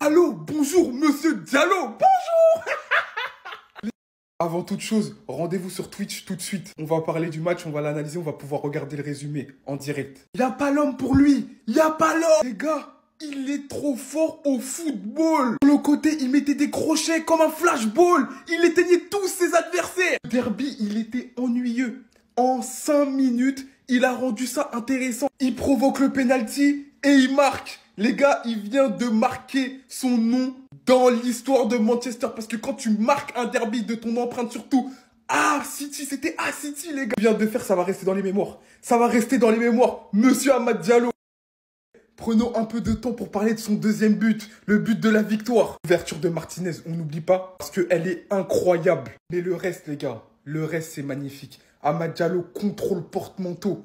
Allô, bonjour, monsieur Diallo, bonjour. Avant toute chose, rendez-vous sur Twitch tout de suite. On va parler du match, on va l'analyser, on va pouvoir regarder le résumé en direct. Il n'y a pas l'homme pour lui, il n'y a pas l'homme. Les gars, il est trop fort au football. De l'autre côté, il mettait des crochets comme un flashball. Il éteignait tous ses adversaires. Le derby, il était ennuyeux. En 5 minutes, il a rendu ça intéressant. Il provoque le penalty et il marque. Les gars, il vient de marquer son nom dans l'histoire de Manchester. Parce que quand tu marques un derby de ton empreinte surtout, City, c'était City, les gars. Il vient de faire, ça va rester dans les mémoires. Ça va rester dans les mémoires. Monsieur Amad Diallo. Prenons un peu de temps pour parler de son deuxième but, le but de la victoire. Ouverture de Martinez, on n'oublie pas, parce qu'elle est incroyable. Mais le reste, les gars, le reste, c'est magnifique. Amad Diallo contrôle porte-manteau.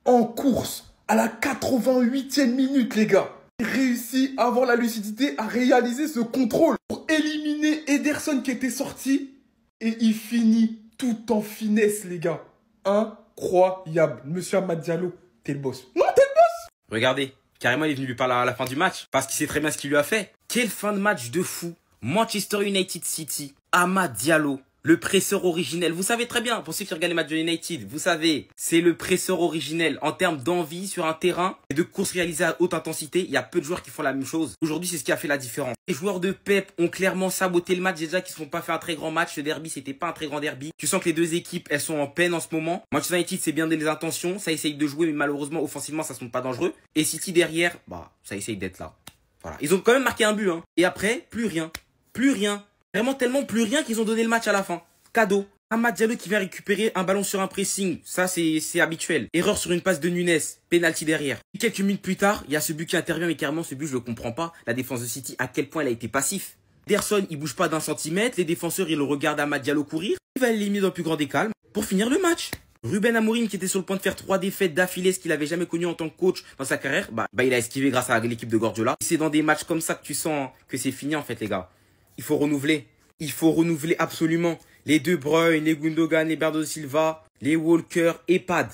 En course, à la 88e minute, les gars. Il réussit à avoir la lucidité à réaliser ce contrôle pour éliminer Ederson qui était sorti. Et il finit tout en finesse, les gars. Incroyable. Monsieur Amad Diallo, t'es le boss. Non, t'es le boss. Regardez. Carrément, il est venu lui parler à la fin du match. Parce qu'il sait très bien ce qu'il lui a fait. Quelle fin de match de fou. Manchester United City. Amad Diallo. Le presseur originel. Vous savez très bien, pour ceux qui regardent les matchs de United, vous savez, c'est le presseur originel. En termes d'envie sur un terrain et de course réalisée à haute intensité, il y a peu de joueurs qui font la même chose. Aujourd'hui, c'est ce qui a fait la différence. Les joueurs de Pep ont clairement saboté le match. Déjà qu'ils ne se sont pas fait un très grand match. Ce derby, c'était pas un très grand derby. Tu sens que les deux équipes, elles sont en peine en ce moment. Manchester United, c'est bien des intentions. Ça essaye de jouer, mais malheureusement, offensivement, ça ne sont pas dangereux. Et City derrière, ça essaye d'être là. Voilà. Ils ont quand même marqué un but, hein. Et après, plus rien. Plus rien. Vraiment tellement plus rien qu'ils ont donné le match à la fin. Cadeau. Amad Diallo qui vient récupérer un ballon sur un pressing. Ça, c'est habituel. Erreur sur une passe de Nunes. Penalty derrière. Quelques minutes plus tard, il y a ce but qui intervient, mais carrément, ce but, je le comprends pas. La défense de City, à quel point elle a été passif. Ederson, il bouge pas d'un centimètre. Les défenseurs, ils le regardent Amad Diallo courir. Il va l'éliminer dans le plus grand des calmes pour finir le match. Ruben Amorim, qui était sur le point de faire 3 défaites d'affilée, ce qu'il avait jamais connu en tant que coach dans sa carrière, il a esquivé grâce à l'équipe de Guardiola. C'est dans des matchs comme ça que tu sens que c'est fini, en fait, les gars. Il faut renouveler. Il faut renouveler absolument. Les De Bruyne, les Gundogan, les Bernardo Silva, les Walker, EHPAD.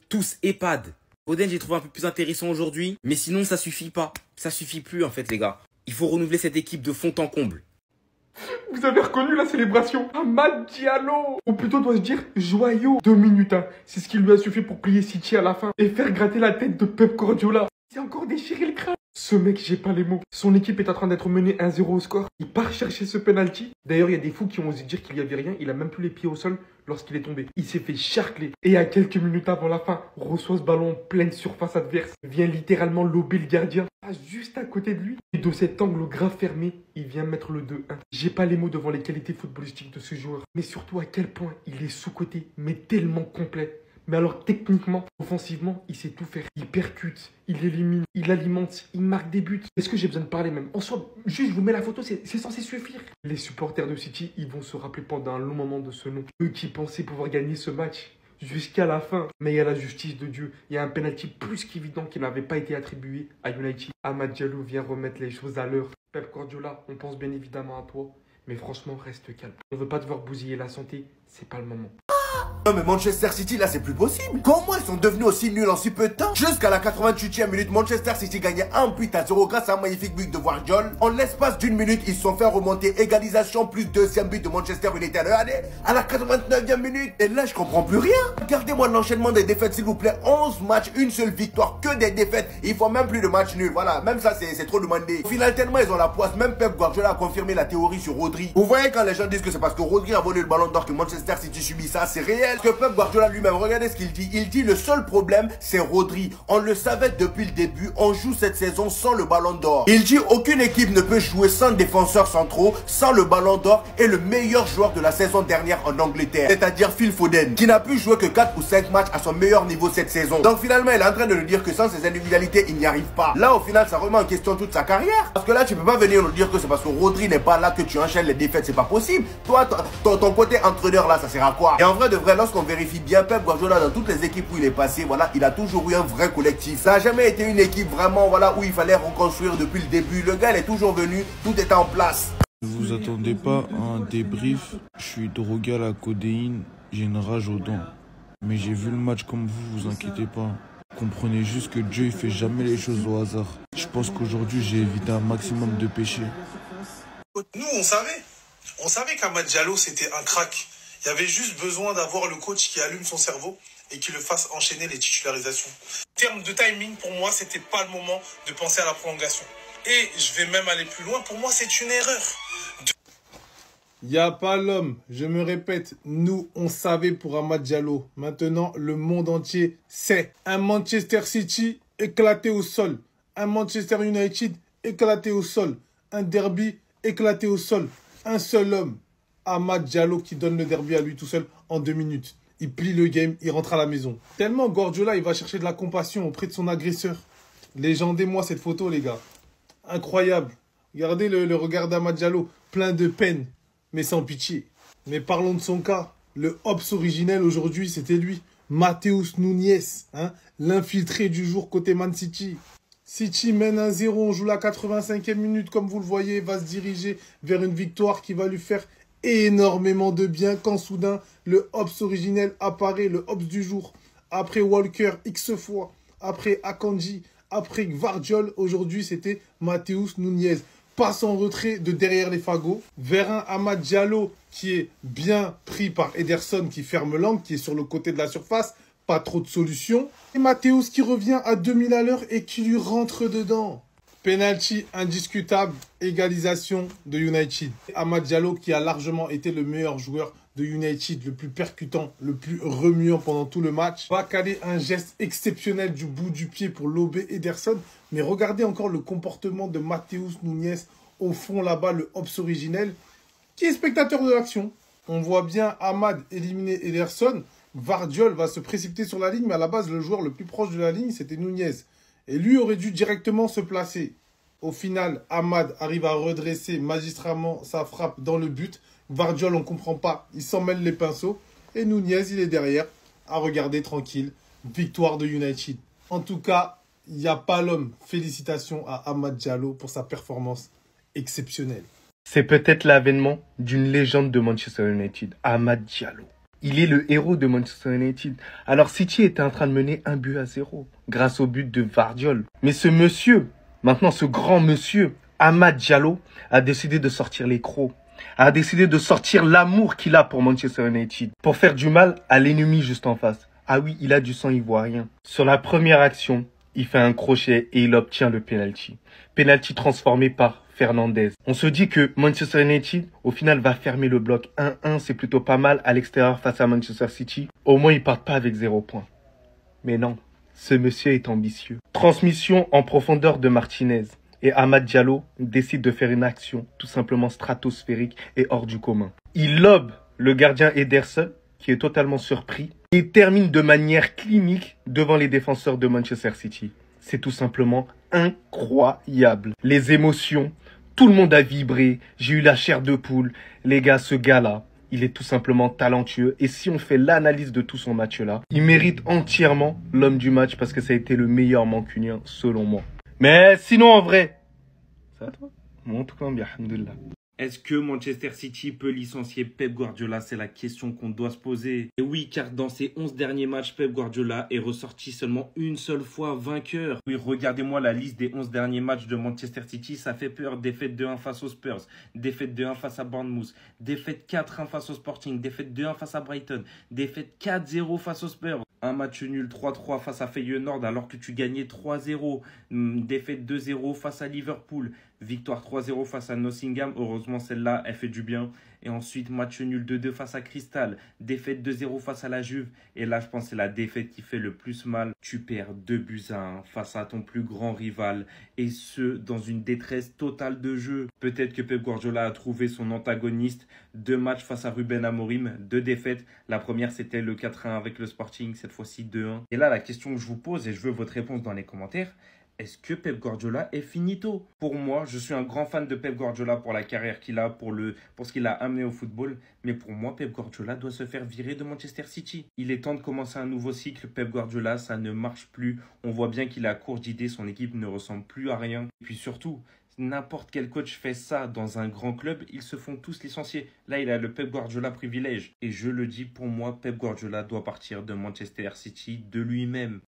Tous EHPAD. Foden, j'ai trouvé un peu plus intéressant aujourd'hui. Mais sinon, ça suffit pas. Ça suffit plus, en fait, les gars. Il faut renouveler cette équipe de fond en comble. Vous avez reconnu la célébration. Amad Diallo. Ou plutôt, dois-je dire, joyau. 2 minutes, hein. C'est ce qui lui a suffi pour plier City à la fin. Et faire gratter la tête de Pep Guardiola. C'est encore déchiré le crâne. Ce mec, j'ai pas les mots. Son équipe est en train d'être menée 1-0 au score. Il part chercher ce penalty. D'ailleurs, il y a des fous qui ont osé dire qu'il n'y avait rien. Il a même plus les pieds au sol lorsqu'il est tombé. Il s'est fait charcler. Et à quelques minutes avant la fin, reçoit ce ballon en pleine surface adverse. Vient littéralement lober le gardien. Passe juste à côté de lui. Et de cet angle grave fermé, il vient mettre le 2-1. J'ai pas les mots devant les qualités footballistiques de ce joueur. Mais surtout à quel point il est sous-coté, mais tellement complet. Mais alors techniquement, offensivement, il sait tout faire. Il percute, il élimine, il alimente, il marque des buts. Est-ce que j'ai besoin de parler même? En soi, juste je vous mets la photo, c'est censé suffire. Les supporters de City, ils vont se rappeler pendant un long moment de ce nom. Eux qui pensaient pouvoir gagner ce match jusqu'à la fin. Mais il y a la justice de Dieu. Il y a un penalty plus qu'évident qui n'avait pas été attribué à United. Amad Diallo vient remettre les choses à l'heure. Pep Guardiola, on pense bien évidemment à toi. Mais franchement, reste calme. On ne veut pas devoir bousiller la santé, c'est pas le moment. Non mais Manchester City là c'est plus possible. Comment ils sont devenus aussi nuls en si peu de temps? Jusqu'à la 88e minute, Manchester City gagnait 1-0 grâce à un magnifique but de Guardiola. En l'espace d'une minute, ils se sont fait remonter égalisation plus deuxième but de Manchester United. Regardez, à la 89e minute. Et là je comprends plus rien. Regardez-moi l'enchaînement des défaites s'il vous plaît. 11 matchs, une seule victoire, que des défaites. Il faut même plus de matchs nuls. Voilà, même ça c'est trop demandé. Au final tellement ils ont la poisse. Même Pep Guardiola a confirmé la théorie sur Rodri. Vous voyez quand les gens disent que c'est parce que Rodri a volé le ballon d'or que Manchester City subit ça, c'est réel. Que Pep Guardiola lui-même, regardez ce qu'il dit. Il dit le seul problème c'est Rodri. On le savait depuis le début, on joue cette saison sans le ballon d'or. Il dit aucune équipe ne peut jouer sans défenseurs centraux, sans le ballon d'or et le meilleur joueur de la saison dernière en Angleterre, c'est-à-dire Phil Foden, qui n'a pu jouer que 4 ou 5 matchs à son meilleur niveau cette saison. Donc finalement il est en train de nous dire que sans ses individualités il n'y arrive pas. Là au final ça remet en question toute sa carrière. Parce que là tu peux pas venir nous dire que c'est parce que Rodri n'est pas là que tu enchaînes les défaites, c'est pas possible. Toi ton côté entraîneur là ça sert à quoi? Et en vrai de vrai lorsqu'on vérifie bien Pep Guardiola dans toutes les équipes où il est passé, voilà, il a toujours eu un vrai collectif. Ça n'a jamais été une équipe vraiment, voilà, où il fallait reconstruire depuis le début. Le gars, il est toujours venu, tout était en place. Ne vous attendez pas à un débrief. Je suis drogué à la codéine, j'ai une rage aux dents. Mais j'ai vu le match comme vous inquiétez pas. Comprenez juste que Dieu il fait jamais les choses au hasard. Je pense qu'aujourd'hui, j'ai évité un maximum de péchés. Nous, on savait. On savait qu'Amad Diallo, c'était un crack. Il y avait juste besoin d'avoir le coach qui allume son cerveau et qui le fasse enchaîner les titularisations. En termes de timing, pour moi, c'était pas le moment de penser à la prolongation. Et je vais même aller plus loin. Pour moi, c'est une erreur. Y a pas l'homme, je me répète, nous on savait pour Amad Diallo. Maintenant, le monde entier sait. Un Manchester City éclaté au sol. Un Manchester United éclaté au sol. Un derby éclaté au sol. Un seul homme, Amad Diallo, qui donne le derby à lui tout seul en 2 minutes. Il plie le game, il rentre à la maison. Tellement Guardiola, il va chercher de la compassion auprès de son agresseur. Légendez-moi cette photo, les gars. Incroyable. Regardez le regard d'Amad Diallo, plein de peine, mais sans pitié. Mais parlons de son cas. Le Ops originel aujourd'hui, c'était lui. Matheus Nunes, hein, l'infiltré du jour côté Man City. City mène 1-0, on joue la 85e minute, comme vous le voyez, va se diriger vers une victoire qui va lui faire énormément de bien quand soudain le Ops originel apparaît, le Ops du jour. Après Walker X fois, après Akanji, après Gvardiol, aujourd'hui c'était Matheus Nunes. Passe en retrait de derrière les fagots vers un Amad Diallo qui est bien pris par Ederson qui ferme l'angle, qui est sur le côté de la surface. Pas trop de solutions. Et Matheus qui revient à 2000 à l'heure et qui lui rentre dedans. Penalty indiscutable, égalisation de United. Amad Diallo qui a largement été le meilleur joueur de United, le plus percutant, le plus remuant pendant tout le match. Va caler un geste exceptionnel du bout du pied pour lober Ederson. Mais regardez encore le comportement de Matheus Nunes au fond là-bas, le Ops originel, qui est spectateur de l'action. On voit bien Amad éliminer Ederson. Gvardiol va se précipiter sur la ligne, mais à la base, le joueur le plus proche de la ligne, c'était Nunes. Et lui aurait dû directement se placer. Au final, Amad arrive à redresser magistralement sa frappe dans le but. Gvardiol, on ne comprend pas, il s'en mêle les pinceaux. Et Nunes, il est derrière, à regarder tranquille. Victoire de United. En tout cas, il n'y a pas l'homme. Félicitations à Amad Diallo pour sa performance exceptionnelle. C'est peut-être l'avènement d'une légende de Manchester United, Amad Diallo. Il est le héros de Manchester United. Alors City était en train de mener 1-0 grâce au but de Gvardiol. Mais ce monsieur, maintenant ce grand monsieur, Amad Diallo, a décidé de sortir les crocs. A décidé de sortir l'amour qu'il a pour Manchester United. Pour faire du mal à l'ennemi juste en face. Ah oui, il a du sang ivoirien. Sur la première action, il fait un crochet et il obtient le penalty. Penalty transformé par Fernandez. On se dit que Manchester United, au final, va fermer le bloc 1-1. C'est plutôt pas mal à l'extérieur face à Manchester City. Au moins, ils partent pas avec 0 points. Mais non, ce monsieur est ambitieux. Transmission en profondeur de Martinez. Et Amad Diallo décide de faire une action tout simplement stratosphérique et hors du commun. Il lobe le gardien Ederson, qui est totalement surpris, et termine de manière clinique devant les défenseurs de Manchester City. C'est tout simplement incroyable. Les émotions, tout le monde a vibré, j'ai eu la chair de poule. Les gars, ce gars-là, il est tout simplement talentueux. Et si on fait l'analyse de tout son match-là, il mérite entièrement l'homme du match parce que ça a été le meilleur mancunien selon moi. Mais sinon, en vrai, ça va toi? Moi, en tout cas, bien, alhamdoulilah. Est-ce que Manchester City peut licencier Pep Guardiola? C'est la question qu'on doit se poser. Et oui, car dans ses 11 derniers matchs, Pep Guardiola est ressorti seulement une seule fois vainqueur. Oui, regardez-moi la liste des 11 derniers matchs de Manchester City. Ça fait peur. Défaite 2-1 face aux Spurs. Défaite 2-1 face à Bournemouth. Défaite 4-1 face au Sporting. Défaite 2-1 face à Brighton. Défaite 4-0 face aux Spurs. Un match nul 3-3 face à Feyenoord alors que tu gagnais 3-0. Défaite 2-0 face à Liverpool. Victoire 3-0 face à Nottingham. Heureusement, celle-là, elle fait du bien. Et ensuite, match nul 2-2 face à Crystal. Défaite 2-0 face à la Juve. Et là, je pense que c'est la défaite qui fait le plus mal. Tu perds 2-1 face à ton plus grand rival. Et ce, dans une détresse totale de jeu. Peut-être que Pep Guardiola a trouvé son antagoniste. 2 matchs face à Ruben Amorim. 2 défaites. La première, c'était le 4-1 avec le Sporting. Cette fois-ci, 2-1. Et là, la question que je vous pose, et je veux votre réponse dans les commentaires. Est-ce que Pep Guardiola est finito? Pour moi, je suis un grand fan de Pep Guardiola pour la carrière qu'il a, pour ce qu'il a amené au football. Mais pour moi, Pep Guardiola doit se faire virer de Manchester City. Il est temps de commencer un nouveau cycle. Pep Guardiola, ça ne marche plus. On voit bien qu'il a court d'idées. Son équipe ne ressemble plus à rien. Et puis surtout, n'importe quel coach fait ça dans un grand club, ils se font tous licencier. Là, il a le Pep Guardiola privilège. Et je le dis, pour moi, Pep Guardiola doit partir de Manchester City de lui-même.